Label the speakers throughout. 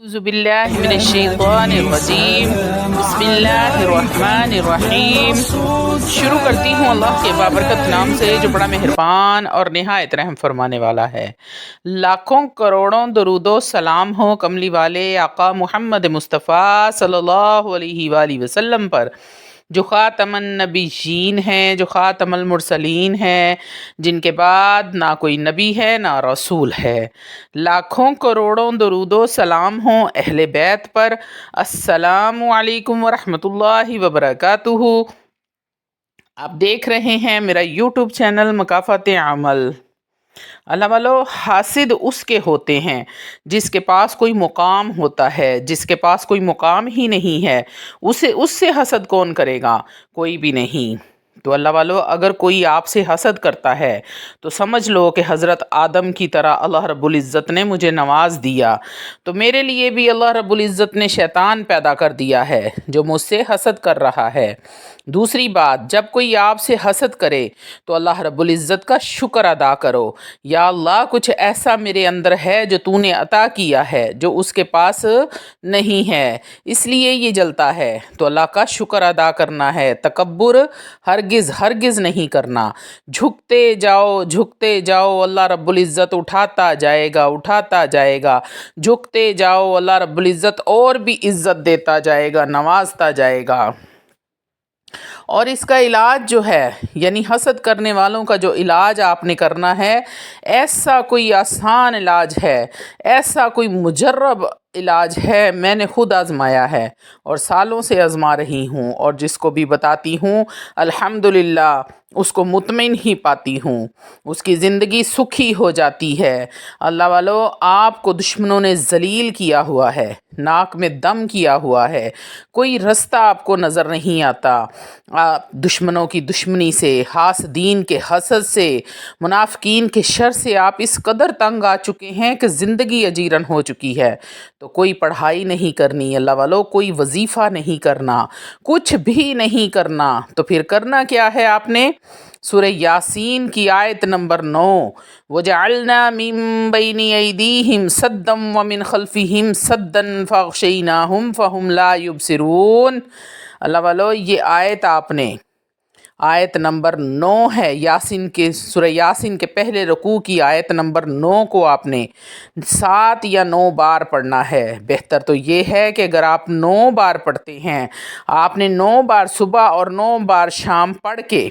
Speaker 1: اعوذ باللہ من الشیطان الرجیم بسم اللہ الرحمن الرحیم۔ شروع کرتی ہوں اللہ کے بابرکت نام سے جو بڑا مہربان اور نہایت رحم فرمانے والا ہے۔ لاکھوں کروڑوں درود و سلام ہو کملی والے آقا محمد مصطفیٰ صلی اللہ علیہ وآلہ وسلم پر، جو خاتم النبیین ہیں، جو خاتم المرسلین ہیں، جن کے بعد نہ کوئی نبی ہے نہ رسول ہے۔ لاکھوں کروڑوں درود و سلام ہوں اہل بیت پر۔ السلام علیکم ورحمۃ اللہ وبرکاتہ۔ آپ دیکھ رہے ہیں میرا یوٹیوب چینل مکافات عمل۔ اللہ والو، حاسد اس کے ہوتے ہیں جس کے پاس کوئی مقام ہوتا ہے۔ جس کے پاس کوئی مقام ہی نہیں ہے اس سے حسد کون کرے گا؟ کوئی بھی نہیں۔ تو اللہ والو، اگر کوئی آپ سے حسد کرتا ہے تو سمجھ لو کہ حضرت آدم کی طرح اللہ رب العزت نے مجھے نواز دیا، تو میرے لیے بھی اللہ رب العزت نے شیطان پیدا کر دیا ہے جو مجھ سے حسد کر رہا ہے۔ دوسری بات، جب کوئی آپ سے حسد کرے تو اللہ رب العزت کا شکر ادا کرو۔ یا اللہ، کچھ ایسا میرے اندر ہے جو تو نے عطا کیا ہے جو اس کے پاس نہیں ہے، اس لیے یہ جلتا ہے۔ تو اللہ کا شکر ادا کرنا ہے، تکبر ہرگز نہیں کرنا۔ جھکتے جاؤ، اللہ رب العزت اٹھاتا جائے گا۔ جھکتے جاؤ، اللہ رب العزت اور بھی عزت دیتا جائے گا، نوازتا جائے گا۔ اور اس کا علاج جو ہے، یعنی حسد کرنے والوں کا جو علاج آپ نے کرنا ہے، ایسا کوئی آسان علاج ہے، ایسا کوئی مجرب علاج ہے، میں نے خود آزمایا ہے اور سالوں سے آزما رہی ہوں، اور جس کو بھی بتاتی ہوں الحمدللہ اس کو مطمئن ہی پاتی ہوں، اس کی زندگی سکھی ہو جاتی ہے۔ اللہ والو، آپ کو دشمنوں نے ذلیل کیا ہوا ہے، ناک میں دم کیا ہوا ہے، کوئی رستہ آپ کو نظر نہیں آتا۔ آپ دشمنوں کی دشمنی سے، حاسدین کے حسد سے، منافقین کے شر سے آپ اس قدر تنگ آ چکے ہیں کہ زندگی اجیرن ہو چکی ہے۔ تو کوئی پڑھائی نہیں کرنی اللہ والو، کوئی وظیفہ نہیں کرنا، کچھ بھی نہیں کرنا۔ تو پھر کرنا کیا ہے آپ نے؟ سورہ یاسین کی آیت نمبر 9، وَجَعَلْنَا مِن بَيْنِ أَيْدِيهِمْ سَدًّا وَمِنْ خَلْفِهِمْ سَدًّا فَأَغْشَيْنَاهُمْ فَهُمْ لَا يُبْصِرُونَ۔ اللہ والو، یہ آیت آپ نے، آیت نمبر 9 ہے سورہ یاسین کے پہلے رکوع کی آیت نمبر 9 کو آپ نے 7 یا 9 بار پڑھنا ہے۔ بہتر تو یہ ہے کہ اگر آپ 9 بار پڑھتے ہیں، آپ نے 9 بار صبح اور 9 بار شام پڑھ کے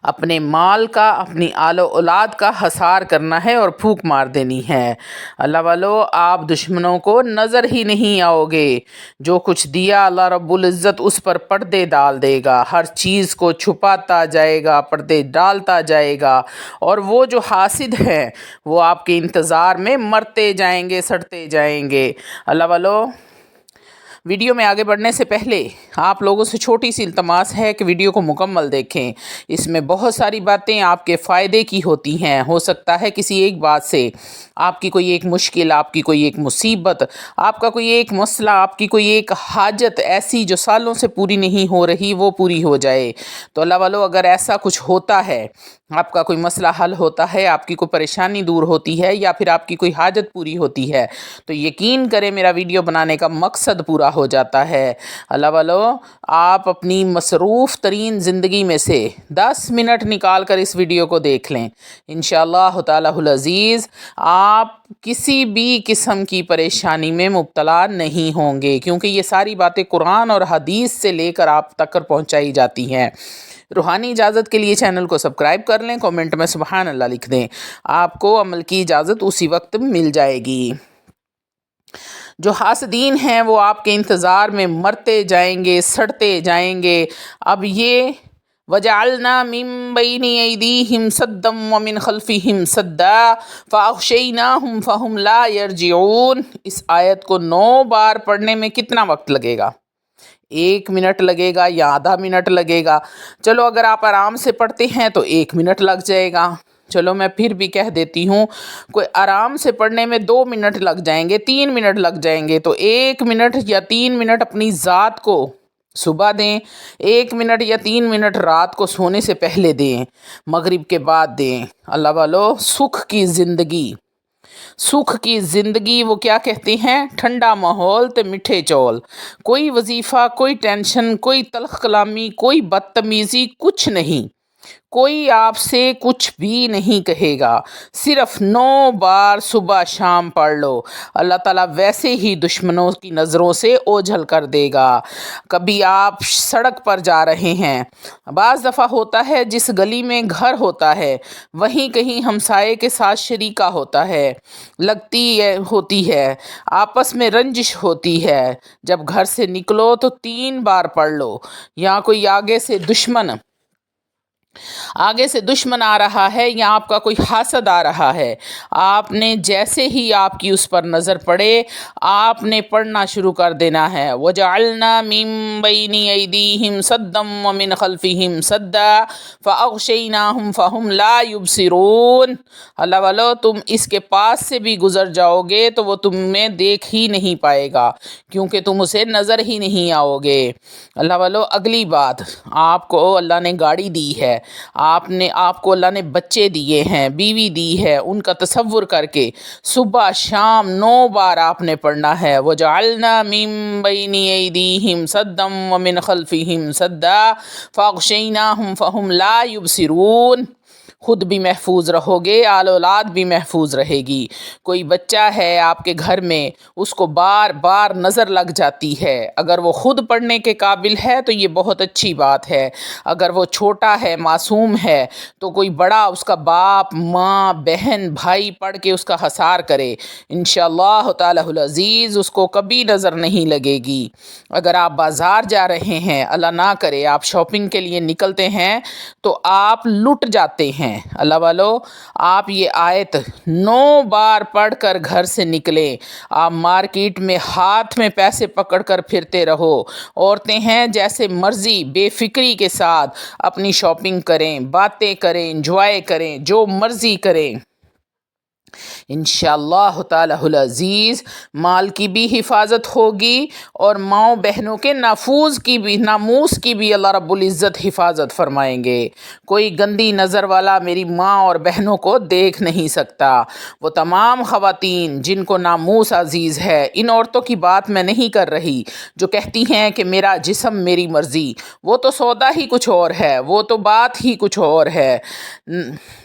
Speaker 1: اپنے مال کا، اپنی آل و اولاد کا حصار کرنا ہے اور پھونک مار دینی ہے۔ اللہ والو، آپ دشمنوں کو نظر ہی نہیں آؤ گے۔ جو کچھ دیا اللہ رب العزت اس پر پردے ڈال دے گا، ہر چیز کو چھپاتا جائے گا، پردے ڈالتا جائے گا، اور وہ جو حاسد ہیں وہ آپ کے انتظار میں مرتے جائیں گے، سڑتے جائیں گے۔ اللہ والو، ویڈیو میں آگے بڑھنے سے پہلے آپ لوگوں سے چھوٹی سی التماس ہے کہ ویڈیو کو مکمل دیکھیں۔ اس میں بہت ساری باتیں آپ کے فائدے کی ہوتی ہیں۔ ہو سکتا ہے کسی ایک بات سے آپ کی کوئی ایک مشکل، آپ کی کوئی ایک مصیبت، آپ کا کوئی ایک مسئلہ، آپ کی کوئی ایک حاجت ایسی جو سالوں سے پوری نہیں ہو رہی، وہ پوری ہو جائے۔ تو اللہ والو، اگر ایسا کچھ ہوتا ہے، آپ کا کوئی مسئلہ حل ہوتا ہے، آپ کی کوئی پریشانی دور ہوتی ہے، یا پھر آپ کی کوئی حاجت پوری ہوتی ہے، تو یقین کریں میرا ویڈیو بنانے کا مقصد پورا ہو جاتا ہے۔ اللہ والو، آپ اپنی مصروف ترین زندگی میں سے 10 منٹ نکال کر اس ویڈیو کو دیکھ لیں، انشاءاللہ تعالی العزیز آپ کسی بھی قسم کی پریشانی میں مبتلا نہیں ہوں گے، کیونکہ یہ ساری باتیں قرآن اور حدیث سے لے کر آپ تک پہنچائی جاتی ہیں۔ روحانی اجازت کے لیے چینل کو سبسکرائب کر لیں، کومنٹ میں سبحان اللہ لکھ دیں، آپ کو عمل کی اجازت اسی وقت مل جائے گی۔ جو حاسدین ہیں وہ آپ کے انتظار میں مرتے جائیں گے، سڑتے جائیں گے۔ اب یہ وَجَعَلْنَا مِن بَيْنِ أَيْدِيهِمْ سَدًّا وَمِنْ خَلْفِهِمْ سَدًّا فَأَغْشَيْنَاهُمْ فَهُمْ لَا يَرْجِعُونَ۔ اس آیت کو 9 بار پڑھنے میں کتنا وقت لگے گا؟ 1 منٹ لگے گا یا آدھا منٹ لگے گا؟ چلو اگر آپ آرام سے پڑھتے ہیں تو 1 منٹ لگ جائے گا۔ چلو میں پھر بھی کہہ دیتی ہوں، کوئی آرام سے پڑھنے میں 2 منٹ لگ جائیں گے، 3 منٹ لگ جائیں گے، تو 1 منٹ یا 3 منٹ اپنی ذات کو صبح دیں، 1 منٹ یا 3 منٹ رات کو سونے سے پہلے دیں، مغرب کے بعد دیں۔ اللہ والو، سکھ کی زندگی، सुख की ज़िंदगी वो क्या कहते हैं, ठंडा माहौल ते मीठे चौल। कोई वजीफ़ा, कोई टेंशन, कोई तल्ख कलामी, कोई बदतमीज़ी, कुछ नहीं। कोई आपसे कुछ भी नहीं कहेगा। सिर्फ 9 बार सुबह शाम पढ़ लो, अल्लाह ताला वैसे ही दुश्मनों की नज़रों से ओझल कर देगा। कभी आप सड़क पर जा रहे हैं, बाज़ दफ़ा होता है जिस गली में घर होता है वहीं कहीं हमसाये के साथ शरीका होता है, होती है, आपस में रंजिश होती है। जब घर से निकलो तो 3 बार पढ़ लो। या कोई आगे से दुश्मन आ रहा है या आपका कोई हासद आ रहा है, आपने जैसे ही आपकी उस पर नज़र पड़े आपने पढ़ना शुरू कर देना है। वजअलना मिन बैनि ऐदीहिम सद्दम व मिन खल्फिहिम सद्दा फअग़शयनाहुम फहुम ला युबसिरून। अल्लाह वालो, तुम इसके पास से भी गुज़र जाओगे तो वो तुम्हें देख ही नहीं पाएगा, क्योंकि तुम उसे नज़र ही नहीं आओगे। अल्लाह वालो, अगली बात, आपको अल्लाह ने गाड़ी दी है, आपको अल्लाह ने बच्चे दिए हैं, बीवी दी है, उनका तसव्वुर करके सुबह शाम 9 बार आपने पढ़ना है। वजअलना मिन बैनि ऐदीहिम सद्दम व मिन खल्फिहिम सद्दा फअग़शयनाहुम फहुम ला युबसिरून। खुद भी महफूज रहोगे, आल औलाद भी महफूज रहेगी। कोई बच्चा है आपके घर में, उसको बार बार नज़र लग जाती है, अगर वो ख़ुद पढ़ने के काबिल है तो ये बहुत अच्छी बात है। अगर वो छोटा है, मासूम है, तो कोई बड़ा, उसका बाप, माँ, बहन, भाई पढ़ के उसका हसार करे, इंशाअल्लाह तालाहुल अज़ीज़ उसको कभी नज़र नहीं लगेगी। अगर आप बाज़ार जा रहे हैं, अल्लाह ना करे आप शॉपिंग के लिए निकलते हैं तो आप लुट जाते हैं। अल्लाह वालो, आप ये आयत 9 बार पढ़कर घर से निकले। आप मार्केट में हाथ में पैसे पकड़कर फिरते रहो। औरतें हैं, जैसे मर्जी बेफिक्री के साथ अपनी शॉपिंग करें, बातें करें, एंजॉय करें, जो मर्जी करें। इंशाअल्लाह तालाहुल अज़ीज़ माल की भी हिफाजत होगी और माओ बहनों के नामूस की भी अल्लाह रब्बुल इज़्ज़त हिफाजत फरमाएंगे। कोई गंदी नज़र वाला मेरी माँ और बहनों को देख नहीं सकता। वो तमाम ख़वातीन जिनको नामूस अज़ीज़ है, इन औरतों की बात मैं नहीं कर रही जो कहती हैं कि मेरा जिस्म मेरी मर्ज़ी, वो तो सौदा ही कुछ और है, वो तो बात ही कुछ और है।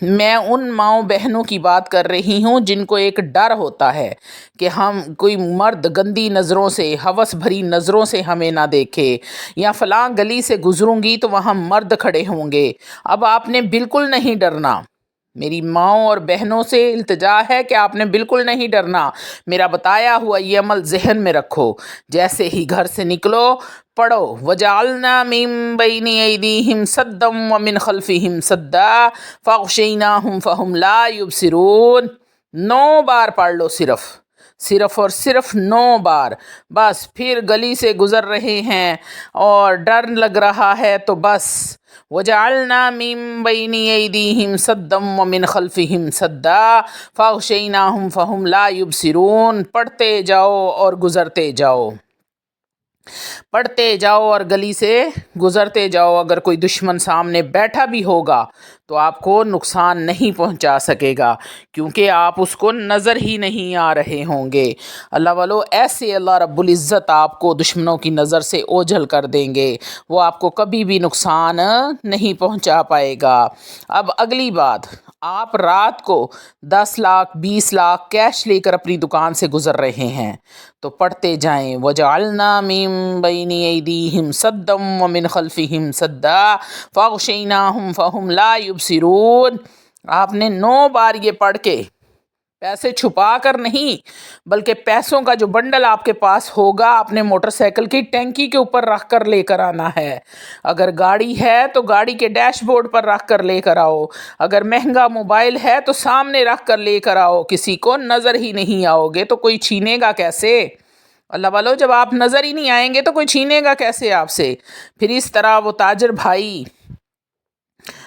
Speaker 1: मैं उन माओ बहनों की बात कर रही हूँ जिनको एक डर होता है कि हम कोई मर्द गंदी नज़रों से, हवस भरी नज़रों से हमें ना देखे, या फ़लाँ गली से गुज़रूंगी तो वहाँ मर्द खड़े होंगे। अब आपने बिल्कुल नहीं डरना। मेरी माओं और बहनों से इल्तिजा है कि आपने बिल्कुल नहीं डरना। मेरा बताया हुआ ये अमल ज़हन में रखो। जैसे ही घर से निकलो पढ़ो, वजअलना मिन बैनि ऐदीहिम सद्दम व मिन खल्फिहिम सद्दा फअग़शयनाहुम फहुम ला युबसिरून। 9 बार पढ़ लो, सिर्फ और सिर्फ 9 बार। बस फिर गली से गुज़र रहे हैं और डर लग रहा है तो बस वजअलना मिन बैनि ऐदीहिम सद्दम व मिन खल्फिहिम सद्दा फअग़शयनाहुम फहुम ला युबसिरून। पढ़ते जाओ और गुज़रते जाओ, पढ़ते जाओ और गली से गुज़रते जाओ। अगर कोई दुश्मन सामने बैठा भी होगा तो आपको नुकसान नहीं पहुंचा सकेगा, क्योंकि आप उसको नज़र ही नहीं आ रहे होंगे। अल्लाह वालो, ऐसे अल्लाह रब्बुल इज़्ज़त आपको दुश्मनों की नज़र से ओझल कर देंगे, वो आपको कभी भी नुकसान नहीं पहुंचा पाएगा। अब अगली बात, आप रात को 10 लाख 20 लाख कैश लेकर अपनी दुकान से गुज़र रहे हैं तो पढ़ते जाएं, वजअलना मिन बैनि ऐदीहिम सद्दम व मिन खल्फिहिम सद्दा फअग़शयनाहुम फहुम ला युबसिरून। आपने 9 बार ये पढ़ के, पैसे छुपा कर नहीं, बल्कि पैसों का जो बंडल आपके पास होगा अपने मोटरसाइकिल की टैंकी के ऊपर रख कर लेकर आना है। अगर गाड़ी है तो गाड़ी के डैशबोर्ड पर रख कर लेकर आओ। अगर महंगा मोबाइल है तो सामने रख कर लेकर आओ, किसी को नज़र ही नहीं आओगे तो कोई छीनेगा कैसे। अल्लाह वालो, जब आप नज़र ही नहीं आएंगे तो कोई छीनेगा कैसे आपसे। फिर इस तरह वो ताजर भाई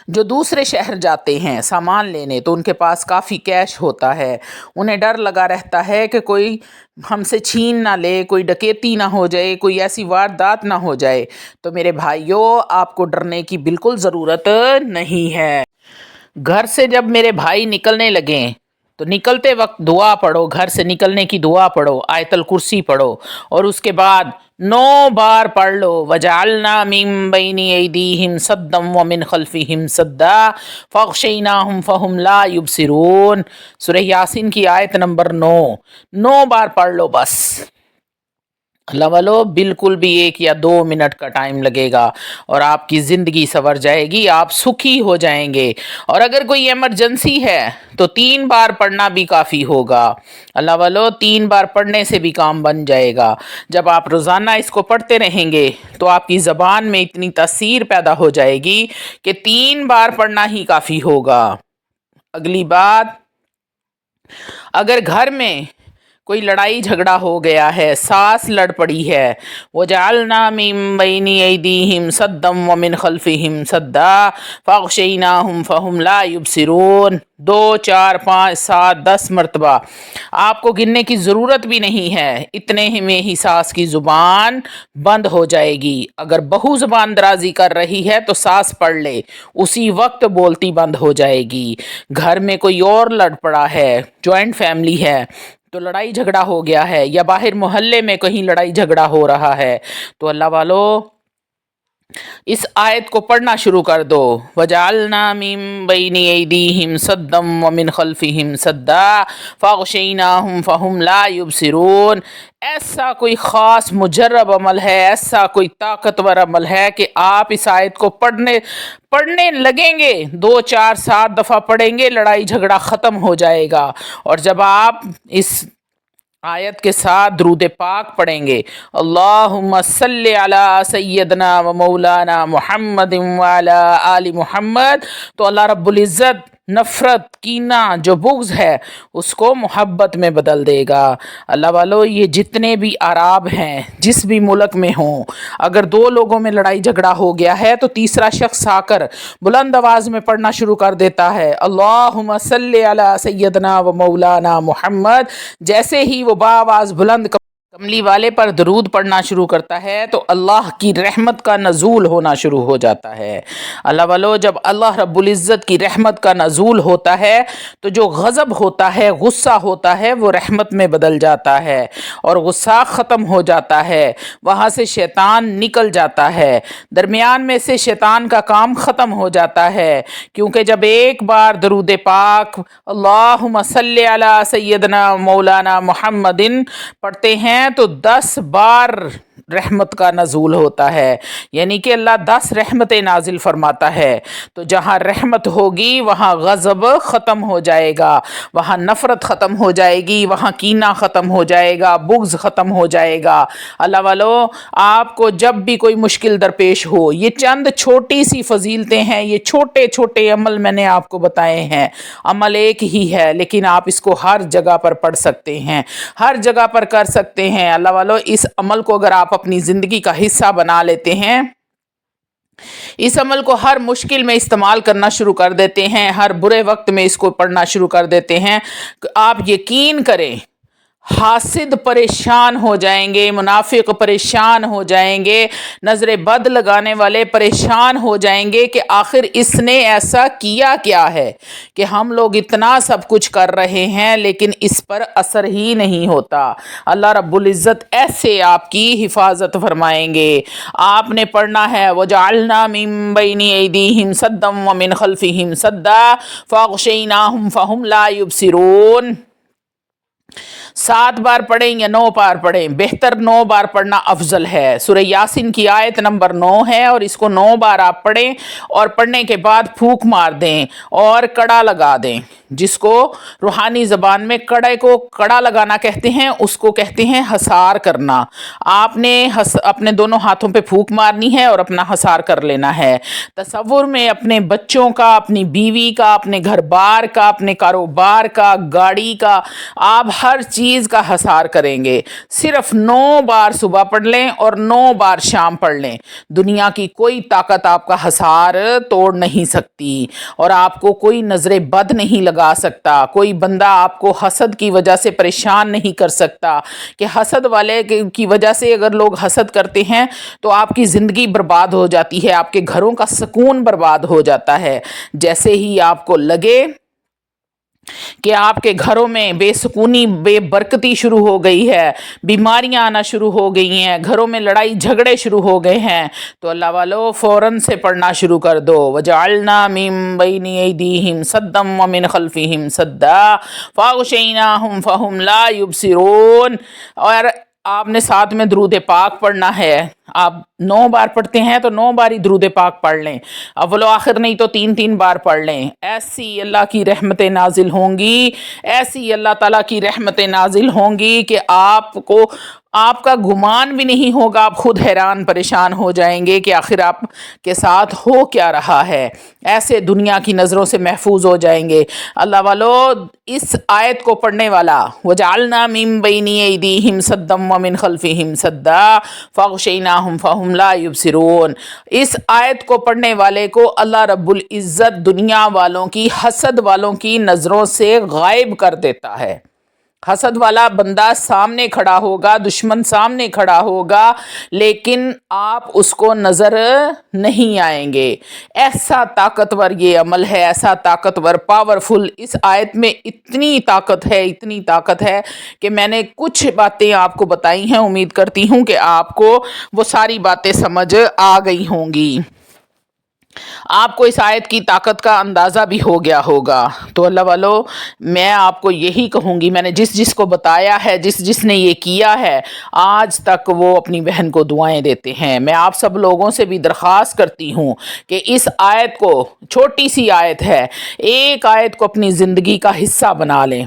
Speaker 1: जो दूसरे शहर जाते हैं सामान लेने, तो उनके पास काफ़ी कैश होता है, उन्हें डर लगा रहता है कि कोई हमसे छीन ना ले, कोई डकैती ना हो जाए, कोई ऐसी वारदात ना हो जाए। तो मेरे भाइयों, आपको डरने की बिल्कुल ज़रूरत नहीं है। घर से जब मेरे भाई निकलने लगें तो निकलते वक्त दुआ पढ़ो, घर से निकलने की दुआ पढ़ो, आयतल कुर्सी पढ़ो और उसके बाद 9 बार पढ़ लो वजअलना मिन बैनि ऐदीहिम सद्दम व मिन खल्फिहिम सद्दा फगशैनाहुम फहुम ला युबसिरून। सूरह यासीन की आयत नंबर 9 बार पढ़ लो बस। अल्लाह वालो बिल्कुल भी 1 या 2 मिनट का टाइम लगेगा और आपकी ज़िंदगी संवर जाएगी, आप सुखी हो जाएंगे। और अगर कोई इमरजेंसी है तो 3 बार पढ़ना भी काफ़ी होगा। अल्लाह वालो 3 बार पढ़ने से भी काम बन जाएगा। जब आप रोज़ाना इसको पढ़ते रहेंगे तो आपकी ज़बान में इतनी तासीर पैदा हो जाएगी कि 3 बार पढ़ना ही काफ़ी होगा। अगली बात, अगर घर में कोई लड़ाई झगड़ा हो गया है, सास लड़ पड़ी है, वजअलना मिन बैनि ऐदीहिम सद्दम व मिन खल्फिहिम सद्दा फगशैनाहुम फहुम ला युबसिरून 2, 4, 5, 7, 10 मरतबा। आपको गिनने की ज़रूरत भी नहीं है, इतने ही में ही सास की ज़ुबान बंद हो जाएगी। अगर बहू ज़ुबान दराजी कर रही है तो सास पढ़ ले, उसी वक्त बोलती बंद हो जाएगी। घर में कोई और लड़ पड़ा है, जॉइंट फैमिली है तो लड़ाई झगड़ा हो गया है या बाहर मोहल्ले में कहीं लड़ाई झगड़ा हो रहा है तो अल्लाह वालो इस आयत को पढ़ना शुरू कर दो। वजअलना मिन बैनि ऐदीहिम सद्दम व मिन खल्फिहिम सद्दा फगशैनाहुम फहुम ला युबसिरून। ऐसा कोई ख़ास मुजर्रब अमल है, ऐसा कोई ताकतवर अमल है कि आप इस आयत को पढ़ने लगेंगे, 2, 4, 7 दफ़ा पढ़ेंगे, लड़ाई झगड़ा ख़त्म हो जाएगा। और जब आप इस आयत के साथ दुरूद पाक पढ़ेंगे, अल्लाहुम्मा सल्लि अला सय्यदना व मौलाना मुहम्मदिन व अला आलि मुहम्मद, तो अल्लाह रब्बुल इज़्ज़त नफ़रत, कीना, जो बुग़्ज़ है उसको मोहब्बत में बदल देगा। अल्लाह वालो ये जितने भी अराब हैं, जिस भी मुल्क में हों, अगर 2 लोगों में लड़ाई झगड़ा हो गया है तो तीसरा शख्स आकर बुलंद आवाज़ में पढ़ना शुरू कर देता है, अल्लाहुम्मा सल्लि अला सय्यदना व मौलाना मुहम्मद। जैसे ही वो बाआवाज़ बुलंद कमली वाले पर दरूद पढ़ना शुरू करता है तो अल्लाह की रहमत का नज़ूल होना शुरू हो जाता है। अल्लाह वालो जब अल्लाह रब्बुल इज़्ज़त की रहमत का नज़ूल होता है तो जो गज़ब होता है, गुस्सा होता है, वो रहमत में बदल जाता है और गुस्सा ख़त्म हो जाता है, वहाँ से शैतान निकल जाता है, दरमियान में से शैतान का काम ख़त्म हो जाता है। क्योंकि जब एक बार दरूद पाक अल्लाहुम्मा सल्लि अला सय्यदना मौलाना मुहम्मदिन पढ़ते हैं तो 10 बार रहमत का नज़ूल होता है, यानी कि अल्लाह 10 रहमतें नाजिल फरमाता है। तो जहाँ रहमत होगी वहाँ गज़ब ख़त्म हो जाएगा, वहाँ नफ़रत ख़त्म हो जाएगी, वहाँ कीना ख़त्म हो जाएगा, बुग़्ज़ ख़त्म हो जाएगा। अल्लाह वालो आपको जब भी कोई मुश्किल दरपेश हो, ये चंद छोटी सी फ़जीलतें हैं, ये छोटे छोटे अमल मैंने आपको बताए हैं। अमल एक ही है लेकिन आप इसको हर जगह पर पढ़ सकते हैं, हर जगह पर कर सकते हैं। अल्लाह वालो इस अमल को अगर आप अपनी ज़िंदगी का हिस्सा बना लेते हैं, इस अमल को हर मुश्किल में इस्तेमाल करना शुरू कर देते हैं, हर बुरे वक्त में इसको पढ़ना शुरू कर देते हैं, आप यकीन करें हासिद परेशान हो जाएंगे, मुनाफिक परेशान हो जाएंगे, नज़र बद लगाने वाले परेशान हो जाएंगे कि आखिर इसने ऐसा किया क्या है कि हम लोग इतना सब कुछ कर रहे हैं लेकिन इस पर असर ही नहीं होता। अल्लाह रब्बुल इज़्ज़त ऐसे आपकी हिफाजत फरमाएंगे। आपने पढ़ना है वजअलना मिन बैनि ऐदीहिम सद्दम व मिन खल्फिहिम सद्दा फगशैनाहुम फहुम ला युबसिरून। 7 बार पढ़ें या 9 बार पढ़ें, बेहतर 9 बार पढ़ना अफजल है। सूरह यासीन की आयत नंबर 9 है और इसको 9 बार आप पढ़ें और पढ़ने के बाद फूंक मार दें और कड़ा लगा दें, जिसको रूहानी ज़बान में कड़े को कड़ा लगाना कहते हैं, उसको कहते हैं हसार करना। आपने अपने दोनों हाथों पे फूंक मारनी है और अपना हसार कर लेना है। तसव्वुर में अपने बच्चों का, अपनी बीवी का, अपने घर बार का, अपने कारोबार का, गाड़ी का, आप हर चीज़ का हसार करेंगे। सिर्फ 9 बार सुबह पढ़ लें और 9 बार शाम पढ़ लें, दुनिया की कोई ताकत आपका हसार तोड़ नहीं सकती और आपको कोई नज़रे बद नहीं लगा सकता। कोई बंदा आपको हसद की वजह से परेशान नहीं कर सकता कि हसद वाले की वजह से अगर लोग हसद करते हैं तो आपकी ज़िंदगी बर्बाद हो जाती है, आपके घरों का सुकून बर्बाद हो जाता है। जैसे ही आपको लगे کہ آپ کے گھروں میں بے سکونی بے برکتی شروع ہو گئی ہے، بیماریاں آنا شروع ہو گئی ہیں، گھروں میں لڑائی جھگڑے شروع ہو گئے ہیں، تو اللہ والو فوراً سے پڑھنا شروع کر دو، وَجَعَلْنَا مِن بَيْنِ أَيْدِيهِمْ سَدًّا وَمِنْ خَلْفِهِمْ سَدًّا فَأَغْشَيْنَاهُمْ فَهُمْ لَا يُبْصِرُونَ۔ اور آپ نے ساتھ میں درود پاک پڑھنا ہے۔ آپ 9 بار پڑھتے ہیں تو 9 بار ہی درود پاک پڑھ لیں، اول و آخر نہیں تو 3 بار پڑھ لیں۔ ایسی اللہ کی رحمتیں نازل ہوں گی، ایسی اللہ تعالیٰ کی رحمتیں نازل ہوں گی کہ آپ کا گمان بھی نہیں ہوگا، آپ خود حیران پریشان ہو جائیں گے کہ آخر آپ کے ساتھ ہو کیا رہا ہے، ایسے دنیا کی نظروں سے محفوظ ہو جائیں گے۔ اللہ والو اس آیت کو پڑھنے والا وَجَعَلْنَا مِن بَيْنِ أَيْدِيهِمْ سَدًّا وَمِنْ خَلْفِهِمْ سَدًّا فَأَغْشَيْنَاهُمْ فَهُمْ لَا يُبْصِرُونَ، اس آیت کو پڑھنے والے کو اللہ رب العزت دنیا والوں کی، حسد والوں کی نظروں سے غائب کر دیتا ہے۔ حسد والا بندہ سامنے کھڑا ہوگا، دشمن سامنے کھڑا ہوگا، لیکن آپ اس کو نظر نہیں آئیں گے۔ ایسا طاقتور یہ عمل ہے، ایسا طاقتور پاورفل، اس آیت میں اتنی طاقت ہے، اتنی طاقت ہے کہ میں نے کچھ باتیں آپ کو بتائی ہیں، امید کرتی ہوں کہ آپ کو وہ ساری باتیں سمجھ آ گئی ہوں گی۔ آپ کو اس آیت کی طاقت کا اندازہ بھی ہو گیا ہوگا۔ تو اللہ والو میں آپ کو یہی کہوں گی، میں نے جس کو بتایا ہے، جس نے یہ کیا ہے، آج تک وہ اپنی بہن کو دعائیں دیتے ہیں۔ میں آپ سب لوگوں سے بھی درخواست کرتی ہوں کہ اس آیت کو، چھوٹی سی آیت ہے، ایک آیت کو اپنی زندگی کا حصہ بنا لیں،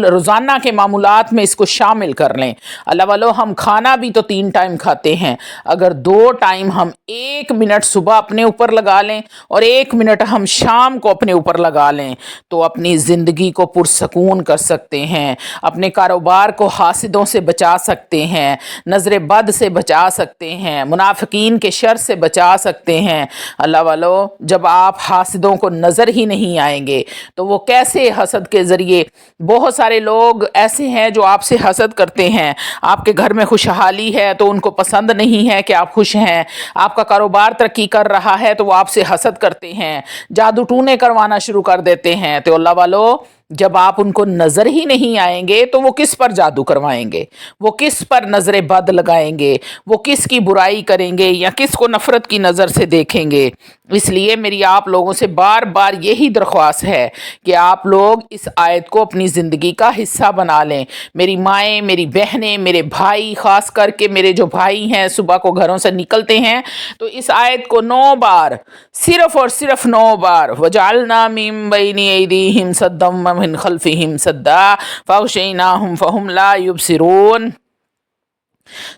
Speaker 1: روزانہ کے معمولات میں اس کو شامل کر لیں۔ اللہ والو ہم کھانا بھی تو 3 ٹائم کھاتے ہیں، اگر 2 ٹائم ہم 1 منٹ صبح اپنے اوپر لگا لیں اور 1 منٹ ہم شام کو اپنے اوپر لگا لیں تو اپنی زندگی کو پرسکون کر سکتے ہیں، اپنے کاروبار کو حاسدوں سے بچا سکتے ہیں، نظر بد سے بچا سکتے ہیں، منافقین کے شر سے بچا سکتے ہیں۔ اللہ والو جب آپ حاسدوں کو نظر ہی نہیں آئیں گے تو وہ کیسے حسد کے ذریعے، بہت سارے لوگ ایسے ہیں جو آپ سے حسد کرتے ہیں، آپ کے گھر میں خوشحالی ہے تو ان کو پسند نہیں ہے کہ آپ خوش ہیں، آپ کا کاروبار ترقی کر رہا ہے تو وہ آپ سے حسد کرتے ہیں، جادو ٹونے کروانا شروع کر دیتے ہیں۔ تو اللہ والو جب آپ ان کو نظر ہی نہیں آئیں گے تو وہ کس پر جادو کروائیں گے، وہ کس پر نظر بد لگائیں گے، وہ کس کی برائی کریں گے یا کس کو نفرت کی نظر سے دیکھیں گے۔ اس لیے میری آپ لوگوں سے بار بار یہی درخواست ہے کہ آپ لوگ اس آیت کو اپنی زندگی کا حصہ بنا لیں۔ میری مائیں، میری بہنیں، میرے بھائی، خاص کر کے میرے جو بھائی ہیں صبح کو گھروں سے نکلتے ہیں تو اس آیت کو 9 بار، صرف اور صرف 9 بار، وَجَعَلْنَا مِن بَيْنِ أَيْدِيهِمْ سَدًّا وَمِنْ خَلْفِهِمْ سَدًّا فَأَغْشَيْنَاهُمْ فَهُمْ لَا يُبْصِرُونَ،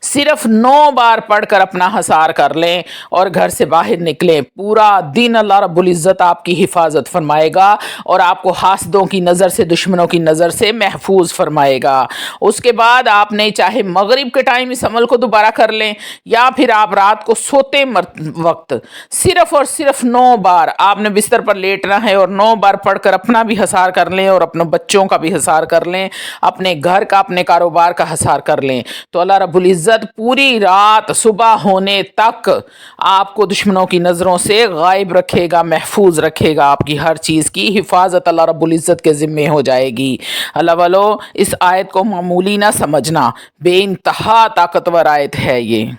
Speaker 1: صرف 9 بار پڑھ کر اپنا حصار کر لیں اور گھر سے باہر نکلیں، پورا دن اللہ رب العزت آپ کی حفاظت فرمائے گا اور آپ کو حاسدوں کی نظر سے، دشمنوں کی نظر سے محفوظ فرمائے گا۔ اس کے بعد آپ نے چاہے مغرب کے ٹائم اس عمل کو دوبارہ کر لیں یا پھر آپ رات کو سوتے وقت صرف اور صرف 9 بار آپ نے بستر پر لیٹنا ہے اور 9 بار پڑھ کر اپنا بھی حصار کر لیں اور اپنے بچوں کا بھی حصار کر لیں، اپنے گھر کا، اپنے کاروبار کا حصار کر لیں، تو اللہ رب العزت پوری رات صبح ہونے تک آپ کو دشمنوں کی نظروں سے غائب رکھے گا، محفوظ رکھے گا، آپ کی ہر چیز کی حفاظت اللہ رب العزت کے ذمے ہو جائے گی۔ اللہ والو اس آیت کو معمولی نہ سمجھنا، بے انتہا طاقتور آیت ہے یہ۔